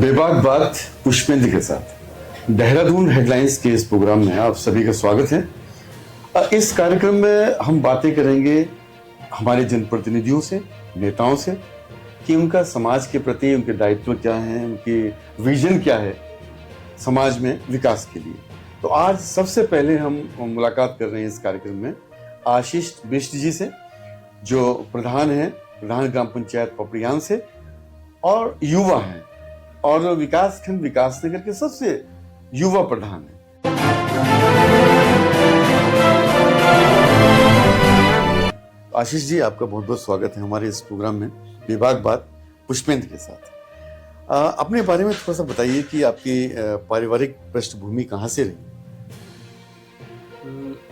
बेबाक बात पुष्पेंद्र के साथ देहरादून हेडलाइंस के इस प्रोग्राम में आप सभी का स्वागत है। इस कार्यक्रम में हम बातें करेंगे हमारे जनप्रतिनिधियों से, नेताओं से कि उनका समाज के प्रति उनके दायित्व क्या हैं, उनकी विजन क्या है समाज में विकास के लिए। तो आज सबसे पहले हम मुलाकात कर रहे हैं इस कार्यक्रम में आशीष बिष्ट जी से, जो प्रधान ग्राम पंचायत पपड़ियान से और युवा हैं और विकासखंड विकास नगर के सबसे युवा प्रधान है। आशीष जी, आपका बहुत बहुत स्वागत है हमारे इस प्रोग्राम में बेबाक बात पुष्पेंद्र के साथ। अपने बारे में थोड़ा सा बताइए कि आपकी पारिवारिक पृष्ठभूमि कहाँ से रही?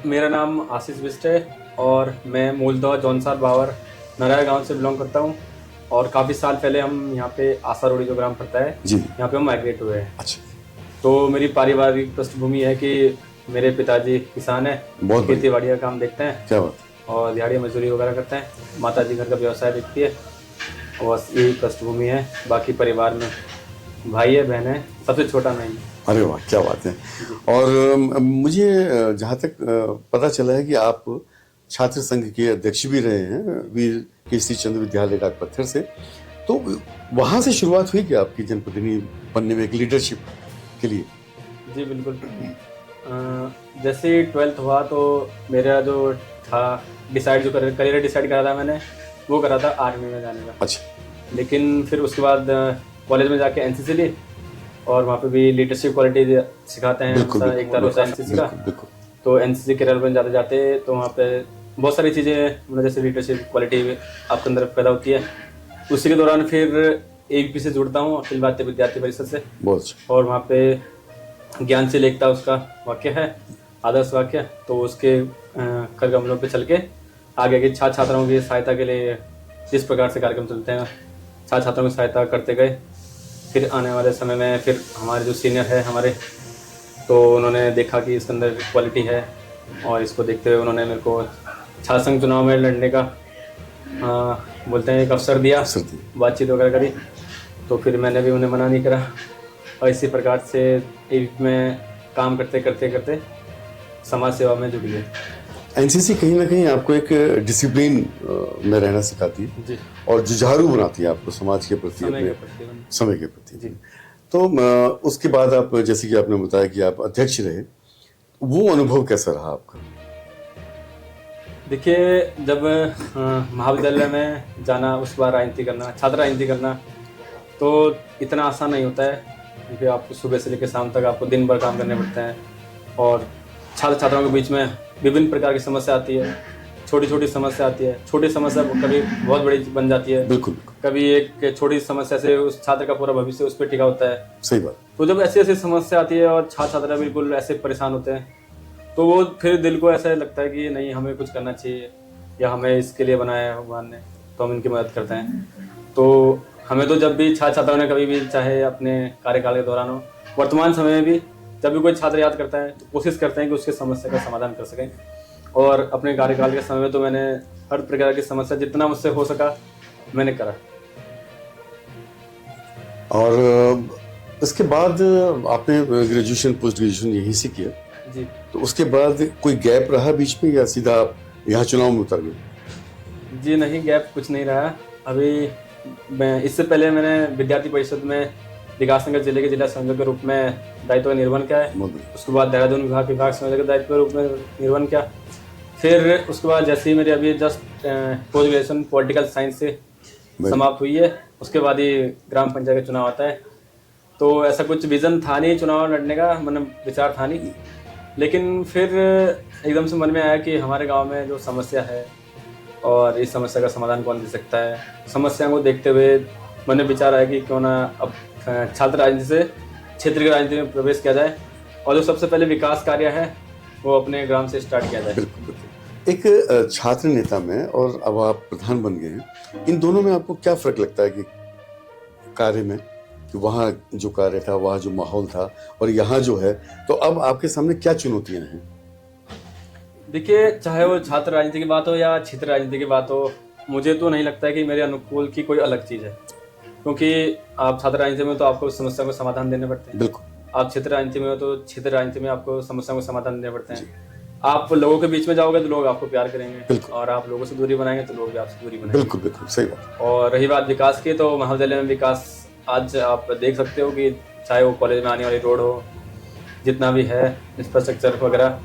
मेरा नाम आशीष बिष्ट है और मैं मूलतः जौनसार बावर नराया गांव से बिलोंग करता हूं और काफ़ी साल पहले हम यहाँ पे आशा रोड़ी जो ग्राम पड़ता है जी, यहाँ पे हम माइग्रेट हुए हैं। अच्छा। तो मेरी पारिवारिक पृष्ठभूमि है कि मेरे पिताजी किसान हैं, खेती बाड़ी का काम देखते हैं। क्या बात। और दिहाड़ी मजदूरी वगैरह करते हैं। माताजी घर का व्यवसाय देखती है और बस यही पृष्ठभूमि है। बाकी परिवार में भाई है, बहन है, सबसे छोटा मैं ही। अरे वाह, क्या बात है। और मुझे जहाँ तक पता चला है कि आप छात्र संघ के अध्यक्ष भी रहे हैं वीर केसरी चंद्र विद्यालय डाकपत्थर से, तो वहाँ से शुरुआत हुई कि आपकी जनप्रतिनिधि बनने में एक लीडरशिप के लिए? जी बिल्कुल। जैसे 12th हुआ तो मेरा जो था डिसाइड, जो करियर डिसाइड करा था मैंने, वो करा था आर्मी में जाने का। अच्छा। लेकिन फिर उसके बाद कॉलेज में जाके एनसीसी ली और वहाँ पे भी लीडरशिप क्वालिटी सिखाते हैं। एक तरह से एनसीसी का, तो एनसीसी करियर में जाते जाते तो वहाँ पे बहुत सारी चीज़ें मतलब जैसे लीडरशिप क्वालिटी आपके अंदर पैदा होती है। उसी के दौरान फिर AVP से जुड़ता हूँ, अखिल भारतीय विद्यार्थी परिषद से। और वहाँ पे ज्ञान से लेखता उसका वाक्य है, आदर्श वाक्य। तो उसके कदमों पे चल के आगे के छात्र छात्राओं की सहायता के लिए जिस प्रकार से कार्यक्रम चलते हैं, छात्र छात्राओं की सहायता करते गए। फिर आने वाले समय में फिर हमारे जो सीनियर है हमारे, तो उन्होंने देखा कि इसके अंदर क्वालिटी है और इसको देखते हुए उन्होंने मेरे को छात्र संघ चुनाव में लड़ने का बोलते हैं एक अवसर दिया, बातचीत वगैरह करी। तो फिर मैंने भी उन्हें मना नहीं करा और इसी प्रकार से AVP में काम करते करते करते समाज सेवा में जुड़ गए। एनसीसी कहीं ना कहीं आपको एक डिसिप्लिन में रहना सिखाती है जी, और जुझारू बनाती है आपको समाज के प्रति, समय के प्रति जी। तो उसके बाद आप, जैसे कि आपने बताया कि आप अध्यक्ष रहे, वो अनुभव कैसा रहा आपका? देखिए, जब महाविद्यालय में जाना, उस बार राजनीति करना, छात्र राजनीति करना, तो इतना आसान नहीं होता है क्योंकि आपको सुबह से लेकर शाम तक आपको दिन भर काम करने पड़ते हैं और छात्र छात्राओं के बीच में विभिन्न प्रकार की समस्या आती है। छोटी छोटी समस्या आती है, छोटी समस्या कभी बहुत बड़ी बन जाती है। बिल्कुल। कभी एक छोटी समस्या से उस छात्र का पूरा भविष्य उस पर टिका होता है। सही बात। तो जब ऐसी ऐसी समस्या आती है और छात्र छात्रा बिल्कुल ऐसे परेशान होते हैं, तो वो फिर दिल को ऐसा लगता है कि नहीं, हमें कुछ करना चाहिए या हमें इसके लिए बनाया है भगवान ने, तो हम इनकी मदद करते हैं। तो हमें तो जब भी छात्र छात्राओं ने कभी भी, चाहे अपने कार्यकाल के दौरान हो, वर्तमान समय में भी, जब भी कोई छात्र याद करता है तो कोशिश करते हैं कि उसके समस्या का समाधान कर सकें। और अपने कार्यकाल के समय में तो मैंने हर प्रकार की समस्या जितना मुझसे हो सका मैंने करा। और इसके बाद आपने ग्रेजुएशन पोस्ट ग्रेजुएशन यहीं से किया जी, तो उसके बाद कोई गैप रहा बीच में या सीधा आप यहाँ चुनाव में उतर गए? जी नहीं, गैप कुछ नहीं रहा। अभी मैं इससे पहले मैंने विद्यार्थी परिषद में विकासनगर जिले के जिला संयोजक के रूप में दायित्व का निर्वहन किया है। उसके बाद देहरादून विभाग संयोजक के दायित्व के रूप में निर्वहन किया। फिर उसके बाद जैसे ही मेरी अभी just post graduation political science से समाप्त हुई है, उसके बाद ही ग्राम पंचायत का चुनाव आता है। तो ऐसा कुछ विजन था नहीं चुनाव लड़ने का, मतलब विचार था नहीं। लेकिन फिर एकदम से मन में आया कि हमारे गांव में जो समस्या है और इस समस्या का समाधान कौन दे सकता है। समस्या को देखते हुए मन में विचार आया कि क्यों ना अब छात्र राजनीति से क्षेत्र की राजनीति में प्रवेश किया जाए और जो सबसे पहले विकास कार्य है वो अपने ग्राम से स्टार्ट किया जाए। एक छात्र नेता में और अब आप प्रधान बन गए हैं, इन दोनों में आपको क्या फर्क लगता है कि कार्य में, कि वहाँ जो कार्य था, वहाँ जो माहौल था और यहाँ जो है, तो अब आपके सामने क्या चुनौतियाँ हैं? देखिए, चाहे वो छात्र राजनीति की बात हो या क्षेत्र राजनीति की बात हो, मुझे तो नहीं लगता है कि मेरे अनुकूल की कोई अलग चीज़ है। क्योंकि आप छात्र राजनीति में हो तो आपको समस्या को समाधान देने पड़ते हैं। बिल्कुल। आप क्षेत्र राजनीति में हो तो क्षेत्र राजनीति में आपको समस्या को समाधान देने पड़ते हैं। आप लोगों के बीच में जाओगे तो लोग आपको प्यार करेंगे, और आप लोगों से दूरी बनाएंगे तो लोग भी आपसे दूरी बनाएंगे। बिल्कुल बिल्कुल सही बात। और रही बात विकास की, तो महाविद्यालय में विकास आज आप देख सकते हो कि चाहे वो कॉलेज में आने वाली रोड हो, जितना भी है इंफ्रास्ट्रक्चर वगैरह,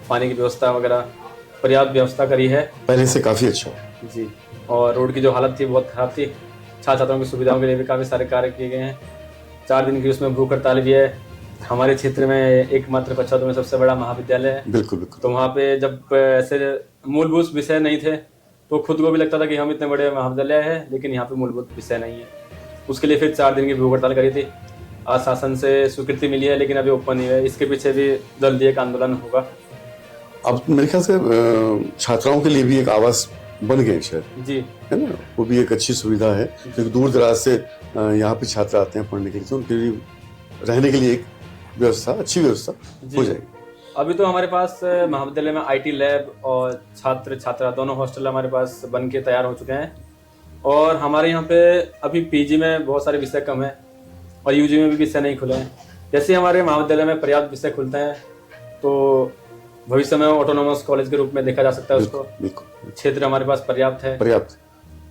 पानी की व्यवस्था वगैरह, पर्याप्त व्यवस्था करी है पहले से काफी अच्छा जी। और रोड की जो हालत थी बहुत खराब थी। छात्र छात्राओं की सुविधाओं के लिए भी काफ़ी सारे कार्य किए गए हैं। 4 दिन की उसमें भूख हड़ताल भी है। हमारे क्षेत्र में एकमात्र पश्चात में सबसे बड़ा महाविद्यालय है। बिल्कुल बिल्कुल। तो वहाँ पे जब ऐसे मूलभूत विषय नहीं थे तो खुद को भी लगता था कि हम इतने बड़े महाविद्यालय है, लेकिन यहाँ पे मूलभूत विषय नहीं है। उसके लिए फिर 4 दिन की भूख हड़ताल करी थी। आज शासन से स्वीकृति मिली है, लेकिन अभी ओपन नहीं है। इसके पीछे भी जल्दी एक आंदोलन होगा। अब मेरे ख्याल से छात्राओं के लिए भी एक आवास बन गए शायद जी, है ना, वो भी एक अच्छी सुविधा है, क्योंकि दूर दराज से यहाँ पे छात्र आते हैं पढ़ने के लिए, तो उनके लिए रहने के लिए एक व्यवस्था, अच्छी व्यवस्था हो जाएगी। अभी तो हमारे पास महाविद्यालय में IT लैब और छात्र छात्रा दोनों हॉस्टल हमारे पास बन के तैयार हो चुके हैं। और हमारे यहाँ पे अभी PG में बहुत सारे विषय कम है और UG में भी विषय नहीं खुले हैं। जैसे हमारे महाविद्यालय में पर्याप्त विषय खुलते हैं तो भविष्य में ऑटोनोमस कॉलेज के रूप में देखा जा सकता है उसको। बिल्कुल। क्षेत्र हमारे पास पर्याप्त है, पर्याप्त,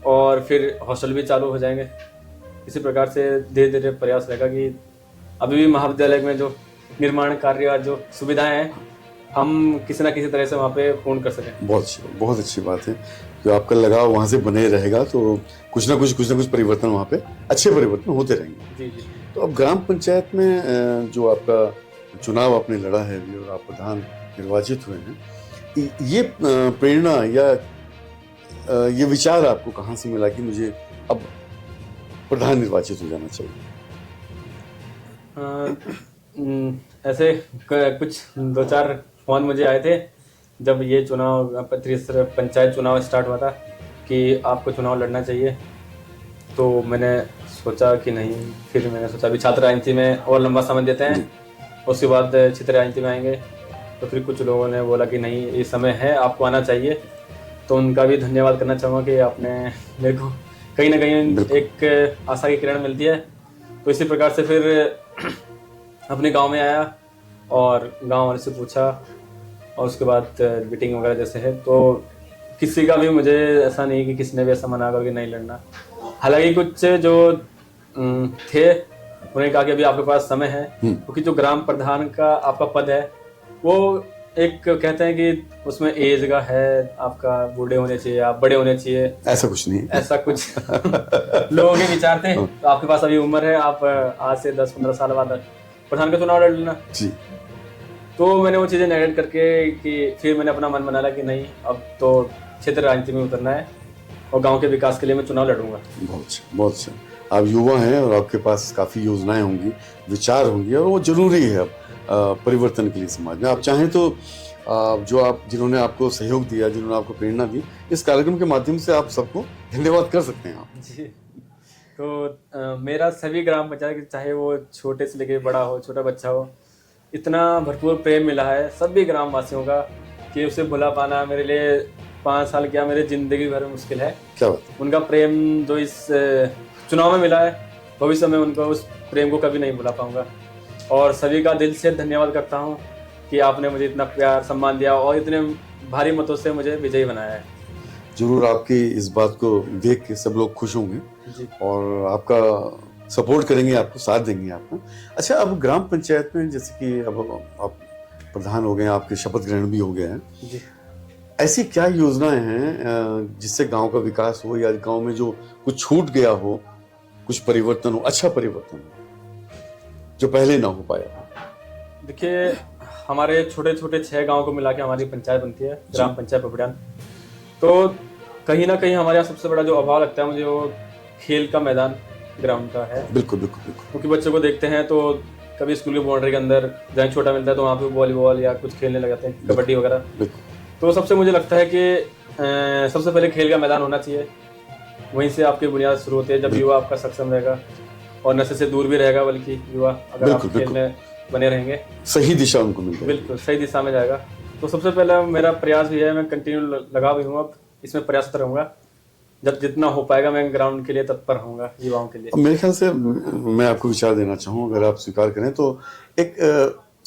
और फिर हॉस्टल भी चालू हो जाएंगे। इसी प्रकार से धीरे धीरे प्रयास रहेगा कि अभी भी महाविद्यालय में जो निर्माण कार्य और जो सुविधाएं हैं हम किसी ना किसी तरह से वहाँ पे पूर्ण कर सकें। बहुत अच्छी बात है। जो आपका लगाव वहाँ से बने रहेगा तो कुछ ना कुछ परिवर्तन वहाँ पे, अच्छे परिवर्तन होते रहेंगे। जी जी। तो अब ग्राम पंचायत में जो आपका चुनाव आपने लड़ा है अभी और आप प्रधान निर्वाचित हुए हैं, ये प्रेरणा या ये विचार आपको कहाँ से मिला कि मुझे अब प्रधान निर्वाचित हो जाना चाहिए? ऐसे कुछ 2-4 फोन मुझे आए थे जब ये चुनाव पंचायत चुनाव स्टार्ट हुआ था कि आपको चुनाव लड़ना चाहिए। तो मैंने सोचा कि नहीं, फिर मैंने सोचा अभी छात्र राजनीति में और लंबा समय देते हैं, उसके बाद क्षेत्र राजनीति में आएंगे। तो फिर कुछ लोगों ने बोला कि नहीं, ये समय है, आपको आना चाहिए। तो उनका भी धन्यवाद करना चाहूँगा कि आपने मेरे को कहीं ना कहीं एक आशा की किरण मिलती है। तो इसी प्रकार से फिर अपने गांव में आया और गांव वाले से पूछा, और उसके बाद मीटिंग वगैरह जैसे है, तो किसी का भी मुझे ऐसा नहीं कि किसी ने भी ऐसा मना करके नहीं लड़ना। हालांकि कुछ जो थे उन्होंने कहा कि अभी आपके पास समय है, क्योंकि जो ग्राम प्रधान का आपका पद है वो एक कहते हैं कि उसमें एज का है, आपका बूढ़े होने चाहिए, आप बड़े होने चाहिए। ऐसा कुछ नहीं, ऐसा कुछ लोगों के विचार थे। तो आपके पास अभी उम्र है, आप आज से 10-15 साल बाद प्रधान का चुनाव लड़ लेना जी। तो मैंने वो चीज़ें नेगलेक्ट करके कि फिर मैंने अपना मन बना लिया कि नहीं, अब तो क्षेत्र राजनीति में उतरना है और गांव के विकास के लिए मैं चुनाव लड़ूंगा। बहुत अच्छा, बहुत अच्छा। आप युवा हैं और आपके पास काफ़ी योजनाएं होंगी, विचार होंगे, और वो जरूरी है अब परिवर्तन के लिए समाज में। आप चाहें तो जो जिन्होंने आपको सहयोग दिया, जिन्होंने आपको प्रेरणा दी, इस कार्यक्रम के माध्यम से आप सबको धन्यवाद कर सकते हैं आप जी। तो मेरा सभी ग्राम पंचायत, चाहे वो छोटे से लेके बड़ा हो, छोटा बच्चा हो, इतना भरपूर प्रेम मिला है सभी ग्राम वासियों का कि उसे भुला पाना मेरे लिए 5 साल क्या, मेरे जिंदगी भर में मुश्किल है। क्या बात। उनका प्रेम जो इस चुनाव में मिला है, भविष्य में उनको उस प्रेम को कभी नहीं भुला पाऊंगा। और सभी का दिल से धन्यवाद करता हूँ कि आपने मुझे इतना प्यार सम्मान दिया और इतने भारी मतों से मुझे विजयी बनाया है। जरूर आपकी इस बात को देख के सब लोग खुश होंगे और आपका सपोर्ट करेंगे, आपको साथ देंगे आपको। अच्छा, अब ग्राम पंचायत में जैसे कि अब आप प्रधान हो गए, आपके शपथ ग्रहण भी हो गए हैं जी। ऐसी क्या योजनाएं हैं जिससे गांव का विकास हो, या गांव में जो कुछ छूट गया हो, कुछ परिवर्तन हो, अच्छा परिवर्तन हो जो पहले ना हो पाया? देखिए, हमारे छोटे छोटे 6 गांव को मिला के हमारी पंचायत बनती है, ग्राम पंचायत पपड़ियान। तो कहीं ना कहीं हमारे यहाँ सबसे बड़ा जो अभाव लगता है मुझे, वो खेल का मैदान, ग्राउंड का है। बिल्कुल बिल्कुल बिल्कुल। क्योंकि बच्चों को देखते हैं तो कभी स्कूल की बाउंड्री के अंदर जहाँ छोटा मिलता है तो वहाँ पे वॉलीबॉल या कुछ खेलने लग जाते हैं, कबड्डी वगैरह। तो सबसे मुझे लगता है कि सबसे पहले खेल का मैदान होना चाहिए, वहीं से आपकी बुनियाद शुरू होती है। जब युवा आपका सक्षम रहेगा और नशे से दूर भी रहेगा, बल्कि युवा अगर आप खेल में बने रहेंगे, सही दिशा उनको मिल जाएगी, बिल्कुल सही दिशा में जाएगा। तो सबसे पहले मेरा प्रयास भी है, मैं कंटिन्यू लगा भी हूँ, अब इसमें प्रयासरत रहूँगा जब जितना हो पाएगा मैं ग्राउंड के लिए तत्पर होऊंगा, युवाओं के लिए। मेरे ख्याल से मैं आपको विचार देना चाहूँ, अगर आप स्वीकार करें तो एक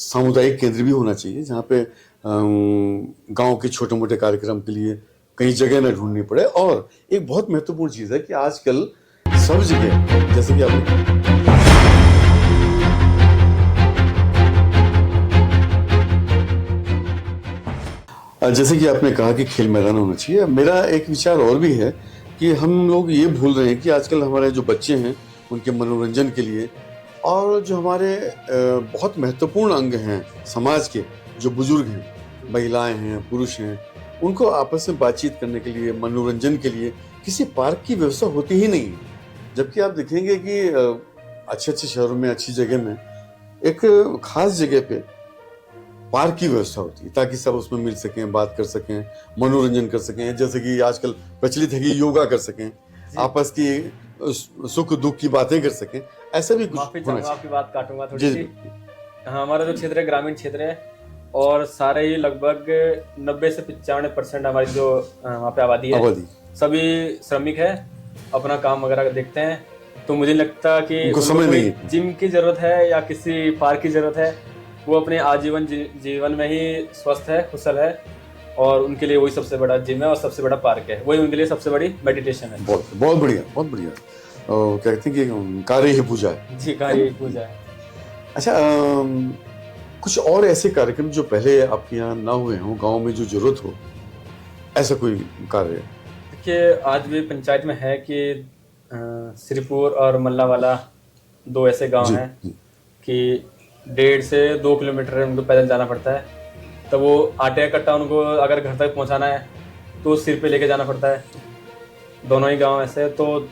सामुदायिक केंद्र भी होना चाहिए जहाँ पे गांव के छोटे मोटे कार्यक्रम के लिए कहीं जगह न ढूंढनी पड़े। और एक बहुत महत्वपूर्ण चीज़ है कि आजकल सब जगह, जैसे कि आपने कहा कि खेल मैदान होना चाहिए, मेरा एक विचार और भी है कि हम लोग ये भूल रहे हैं कि आजकल हमारे जो बच्चे हैं उनके मनोरंजन के लिए, और जो हमारे बहुत महत्वपूर्ण अंग हैं समाज के, जो बुजुर्ग हैं, महिलाएं हैं, पुरुष हैं, उनको आपस में बातचीत करने के लिए, मनोरंजन के लिए किसी पार्क की व्यवस्था होती ही नहीं है। जबकि आप देखेंगे कि अच्छे अच्छे शहरों में, अच्छी जगह में एक खास जगह पे पार्क की व्यवस्था होती है ताकि सब उसमें मिल सकें, बात कर सकें, मनोरंजन कर सकें। जैसे कि आजकल प्रचलित है कि योगा कर सकें, आपस की सुख दुख की बातें कर सकें, ऐसा भी कुछ होना चाहिए। आपकी बात काटूंगा थोड़ी सी। हमारा जो क्षेत्र है ग्रामीण क्षेत्र है, और सारे ही लगभग 90 से 95% हमारी जो वहाँ पे आबादी है, सभी श्रमिक है, अपना काम वगैरह देखते हैं। तो मुझे लगता कि जिम की जरूरत है या किसी पार्क की जरूरत है, वो अपने आजीवन जीवन में ही स्वस्थ है, कुशल है, और उनके लिए वही सबसे बड़ा जिम है और सबसे बड़ा पार्क है, वही उनके लिए सबसे बड़ी मेडिटेशन है। बहुत बढ़िया, बहुत बढ़िया। कहते हैं कि कार्य ही पूजा है। जी, कार्य ही पूजा है। अच्छा, कुछ और ऐसे कार्यक्रम जो पहले आपके यहाँ ना हुए हों, गांव में जो जरूरत हो, ऐसा कोई कार्य? देखिए, आज भी पंचायत में है कि श्रीपुर और मल्लावाला 2 ऐसे गांव हैं कि 1.5 से 2 किलोमीटर उनको पैदल जाना पड़ता है। तो वो आटे का कट्टा उनको अगर घर तक पहुंचाना है तो सिर पे लेके जाना पड़ता है। दोनों ही गांव ऐसे। तो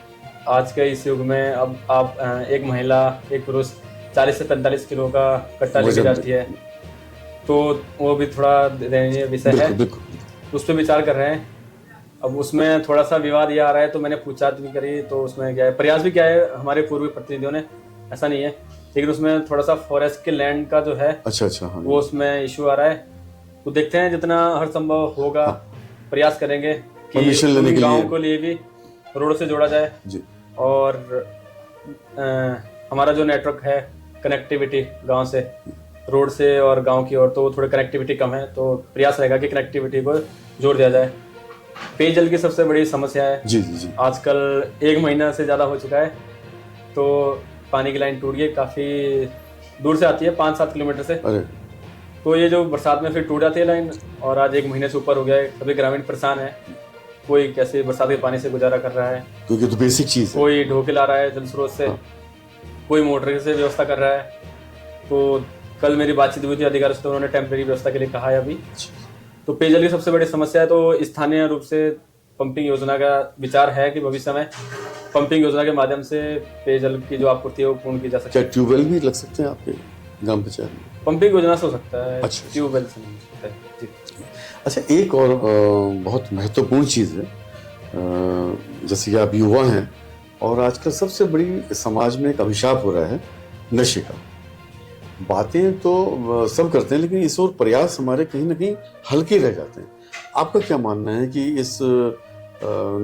आज के इस युग में अब आप एक महिला, एक पुरुष 40 से 45 किलो का कट्टा लेके जाती है, तो वो भी थोड़ा दयनीय विषय है। उस पर विचार कर रहे हैं। अब उसमें थोड़ा सा विवाद ये आ रहा है, तो मैंने पूछताछ भी करी, तो उसमें क्या है, प्रयास भी क्या है हमारे पूर्वी प्रतिनिधियों ने, ऐसा नहीं है, लेकिन उसमें थोड़ा सा फॉरेस्ट के लैंड का जो है, अच्छा, हाँ, वो उसमें इशू आ रहा है। तो देखते हैं, जितना हर संभव होगा प्रयास करेंगे कि गाँव को लिए भी रोड से जोड़ा जाए जी। और हमारा जो नेटवर्क है, कनेक्टिविटी गांव से रोड से और गांव की ओर, तो थोड़ी कनेक्टिविटी कम है, तो प्रयास रहेगा कि कनेक्टिविटी को जोड़ दिया जाए। पेयजल की सबसे बड़ी समस्या है जी। आजकल 1 महीना से ज़्यादा हो चुका है, तो पानी की लाइन टूट गई, काफ़ी दूर से आती है, 5-7 किलोमीटर से। तो ये जो बरसात में फिर टूट जाती है लाइन, और आज 1 महीने से ऊपर हो गया है। सभी ग्रामीण परेशान है, कोई कैसे बरसात के पानी से गुजारा कर रहा है, क्योंकि तो बेसिक चीज़ है। कोई ढोके ला रहा है जल स्रोत से, कोई मोटर से व्यवस्था कर रहा है। तो कल मेरी बातचीत हुई थी अधिकारियों से, तो उन्होंने टेम्परेरी व्यवस्था के लिए कहा है अभी। तो पेयजल की सबसे बड़ी समस्या है, तो स्थानीय रूप से पंपिंग योजना का विचार है कि भविष्य में पंपिंग योजना के माध्यम से पेयजल की जो आपूर्ति है वो पूर्ण की जा सकती है। क्या ट्यूबवेल भी लग सकते हैं आपके ग्राम पंचायत में? पंपिंग योजना से हो सकता है, ट्यूबवेल से नहीं हो सकता है जी। अच्छा, एक और बहुत महत्वपूर्ण चीज़ है, जैसे कि आप युवा हैं और आजकल सबसे बड़ी समाज में एक अभिशाप हो रहा है नशे का। बातें तो सब करते हैं, लेकिन इस ओर प्रयास हमारे कहीं ना कहीं हल्के रह जाते हैं। आपका क्या मानना है कि इस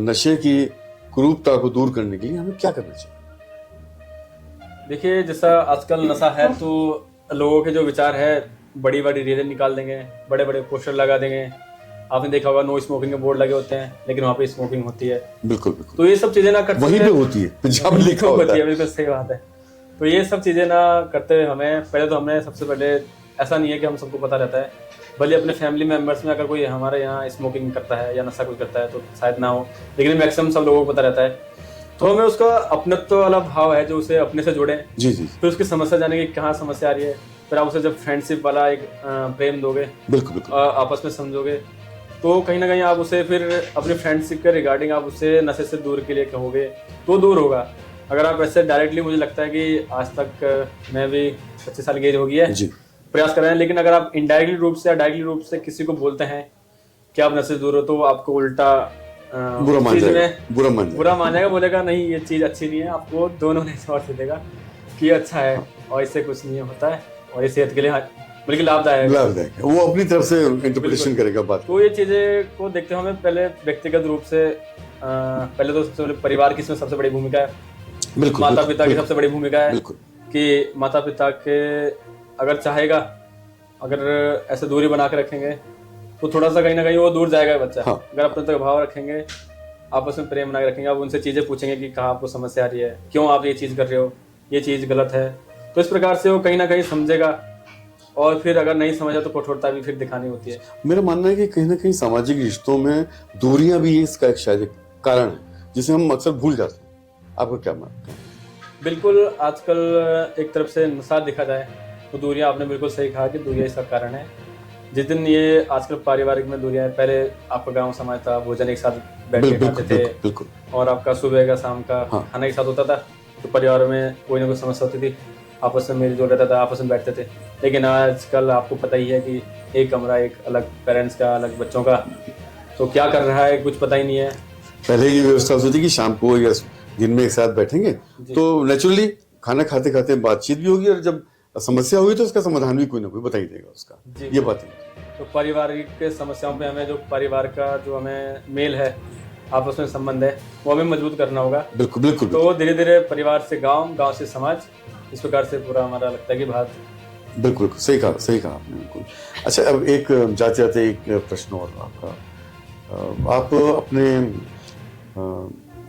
नशे की कुरूपता को दूर करने के लिए हमें क्या करना चाहिए? देखिए, जैसा आजकल नशा है, तो लोगों के जो विचार है, बड़ी बड़ी रेलें निकाल देंगे, बड़े बड़े पोस्टर लगा देंगे। आपने देखा होगा नो स्मोकिंग के बोर्ड लगे होते हैं, लेकिन वहाँ पे स्मोकिंग होती है। बिल्कुल। तो ये सब चीजें ना करते वहीं पे होती है, पंजाब में लिखा होता है। बिल्कुल सही बात है। तो ये सब चीजें ना करते हुए हमें सबसे पहले, ऐसा नहीं है कि हम सबको पता रहता है, भले अपने फैमिली मेंबर्स में अगर कोई हमारे यहाँ स्मोकिंग करता है या नशा कुछ करता है तो शायद ना हो, लेकिन मैक्सिमम सब लोगों को पता रहता है। तो हमें उसका अपनत्व वाला भाव है जो उसे अपने से जोड़े जी। फिर उसकी समस्या जाने की कहाँ समस्या आ रही है, फिर आप उसे जब फ्रेंडशिप वाला एक प्रेम दोगे, बिल्कुल आपस में समझोगे, तो कहीं ना कहीं आप उसे फिर अपनी फ्रेंडशिप के रिगार्डिंग आप उसे नशे से दूर के लिए कहोगे तो दूर होगा। अगर आप ऐसे डायरेक्टली, मुझे लगता है कि आज तक मैं भी 25 साल की एज हो गई है, प्रयास कर रहे हैं, लेकिन अगर आप इनडायरेक्टली रूप से या डायरेक्टली रूप से किसी को बोलते हैं कि आप नशे से दूर हो, तो आपको उल्टा बुरा मान जाएगा, बोलेगा नहीं ये चीज अच्छी नहीं है। आपको दोनों ने जवाब दे देगा कि अच्छा है और इससे कुछ नहीं होता है और ये सेहत के लिए बल्कि लाभदायक है। वो अपनी तरफ से इंटरप्रिटेशन करेगा बात। तो ये चीजें को देखते हुए हमें पहले व्यक्तिगत रूप से पहले तो सबसे पहले परिवार की इसमें सबसे बड़ी भूमिका है। बिल्कुल, माता पिता की बिल्कुल, सबसे बड़ी भूमिका है बिल्कुल, कि माता पिता के अगर चाहेगा, अगर ऐसे दूरी बना के रखेंगे तो थोड़ा सा कहीं ना कहीं वो दूर जाएगा बच्चा। हाँ। अगर अपने तक भाव रखेंगे, आपस में प्रेम बना के रखेंगे, आप उनसे चीजें पूछेंगे कि कहाँ आपको समस्या आ रही है, क्यों आप ये चीज कर रहे हो, ये चीज गलत है, तो इस प्रकार से वो कहीं ना कहीं समझेगा। और फिर अगर नहीं समझा तो कठोरता भी फिर दिखानी होती है। मेरा मानना है कि कहीं ना कहीं सामाजिक रिश्तों में दूरियां भी इसका एक शायद एक कारण है जिसे हम अक्सर भूल जाते हैं। आपका क्या मानना है? बिल्कुल, आजकल एक तरफ से नशा देखा जाए तो दूरियां, आपने बिल्कुल सही कहा कि दूरियां इसका कारण है। जिस दिन ये आजकल पारिवारिक में दूरियां, पहले आपका गांव समाज था, भोजन एक साथ बैठ के खाते थे, बिल्कुल, और आपका सुबह का शाम का हाँ। खाना एक साथ होता था, तो परिवार में कोई ना कोई समस्या होती थी, आपस में मेल जोल रहता था, आपस में बैठते थे। लेकिन आजकल आपको पता ही है कि एक कमरा, एक अलग पेरेंट्स का, अलग बच्चों का, तो क्या कर रहा है कुछ पता ही नहीं है। पहले की व्यवस्था होती थी कि शाम को या दिन में एक साथ बैठेंगे तो नेचुरली खाना खाते खाते बातचीत भी होगी, और जब समस्या हुई तो उसका समाधान भी कोई ना कोई बता ही देगा उसका। ये बात है। तो पारिवारिक समस्याओं पे हमें, जो परिवार का जो हमें मेल है, आपस में संबंध है, वो हमें मजबूत करना होगा। बिल्कुल, बिल्कुल, तो धीरे धीरे परिवार से गांव, गांव से समाज, इस प्रकार से पूरा हमारा लगता है कि भारत। बिल्कुल सही कहा आपने, बिल्कुल। अच्छा, अब एक जाते जाते एक प्रश्न और आपका, आप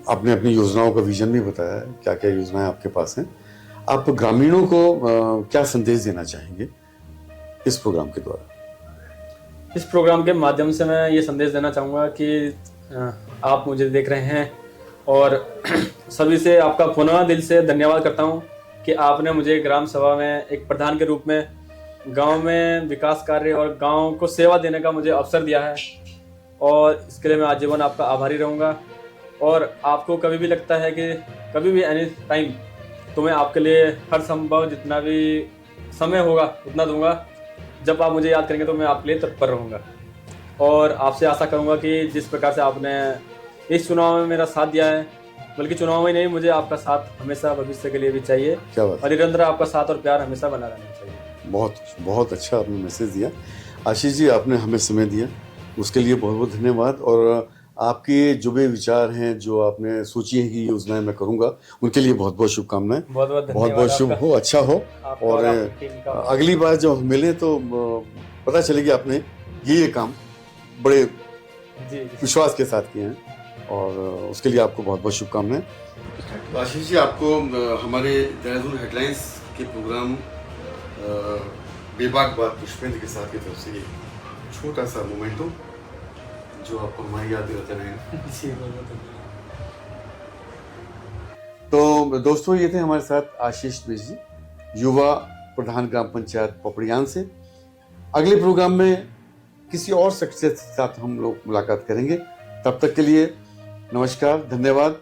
आपने अपनी योजनाओं का विजन भी बताया, क्या क्या योजनाएं आपके पास हैं। आप ग्रामीणों को क्या संदेश देना चाहेंगे इस प्रोग्राम के द्वारा? इस प्रोग्राम के माध्यम से मैं ये संदेश देना चाहूँगा कि आप मुझे देख रहे हैं, और सभी से आपका पुनः दिल से धन्यवाद करता हूँ कि आपने मुझे ग्राम सभा में एक प्रधान के रूप में गांव में विकास कार्य और गांव को सेवा देने का मुझे अवसर दिया है, और इसके लिए मैं आजीवन आपका आभारी रहूँगा। और आपको कभी भी लगता है कि कभी भी एनी टाइम, तो मैं आपके लिए हर संभव जितना भी समय होगा उतना दूंगा। जब आप मुझे याद करेंगे तो मैं आपके लिए तत्पर रहूँगा, और आपसे आशा करूँगा कि जिस प्रकार से आपने इस चुनाव में मेरा साथ दिया है, बल्कि चुनाव में नहीं, मुझे आपका साथ हमेशा भविष्य के लिए भी चाहिए, और निरंतर आपका साथ और प्यार हमेशा बना रहना चाहिए। बहुत बहुत अच्छा आपने मैसेज दिया आशीष जी, आपने हमें समय दिया, उसके लिए बहुत बहुत धन्यवाद। और आपके जो भी विचार हैं, जो आपने सोची है कि योजनाएं मैं करूंगा, उनके लिए बहुत बहुत शुभकामनाएं। बहुत बहुत शुभ हो, अच्छा हो, और अगली बार जब मिले तो पता चले कि आपने ये काम बड़े विश्वास के साथ किए हैं, और उसके लिए आपको बहुत बहुत शुभकामनाएं। आशीष जी, आपको हमारे देहरादून हेडलाइंस के प्रोग्राम बेबाक बात पुष्पेंद्र के साथ की तरफ से ये छोटा सा मोमेंटो जो आपको हमारी याद दिलाते रहेगा। तो दोस्तों, ये थे हमारे साथ आशीष द्विज जी, युवा प्रधान ग्राम पंचायत पोपड़ियान से। अगले प्रोग्राम में किसी और शख्सियत के साथ हम लोग मुलाकात करेंगे। तब तक के लिए नमस्कार, धन्यवाद,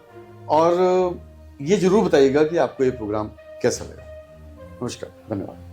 और ये जरूर बताइएगा कि आपको ये प्रोग्राम कैसा लगा। नमस्कार, धन्यवाद।